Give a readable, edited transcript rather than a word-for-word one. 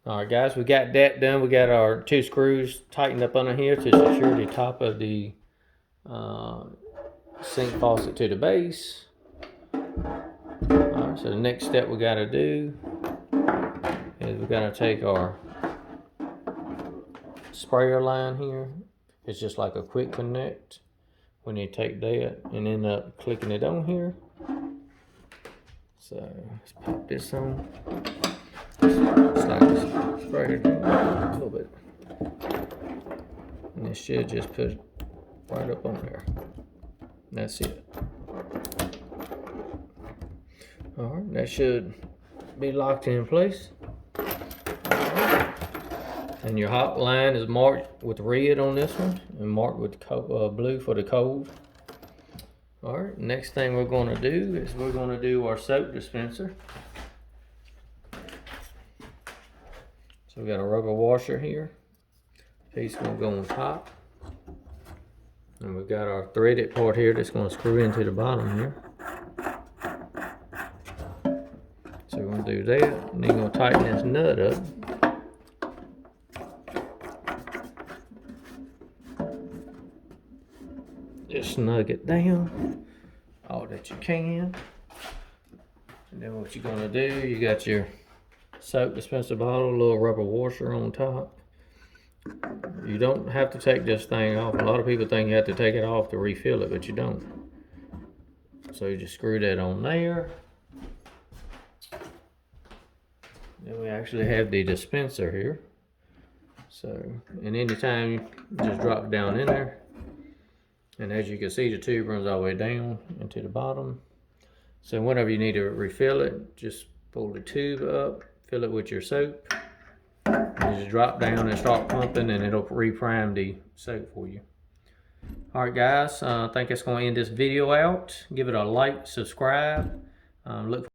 All right, guys, we got that done. We got our 2 screws tightened up under here to secure the top of the sink faucet to the base. All right, so the next step we got to do is we got to take our sprayer line here. It's just like a quick connect. We need to take that and end up clicking it on here. So let's pop this on. Slide this sprayer a little bit. And it should just put it right up on there. That's it. Alright, that should be locked in place. And your hot line is marked with red on this one and marked with blue for the cold. Alright, next thing we're going to do is we're going to do our soap dispenser. So we got a rubber washer here. Piece going to go on top. And we've got our threaded part here that's going to screw into the bottom here. So we're going to do that, and then you're going to tighten this nut up. Just snug it down all that you can. And then what you're going to do, you got your soap dispenser bottle, a little rubber washer on top. You don't have to take this thing off. A lot of people think you have to take it off to refill it, but you don't. So you just screw that on there. Then we actually have the dispenser here. So, and anytime you just drop it down in there. And as you can see, the tube runs all the way down into the bottom. So whenever you need to refill it, just pull the tube up, fill it with your soap. You just drop down and start pumping, and it'll reprime the soap for you. Alright guys, I think that's going to end this video out. Give it a like, subscribe. Look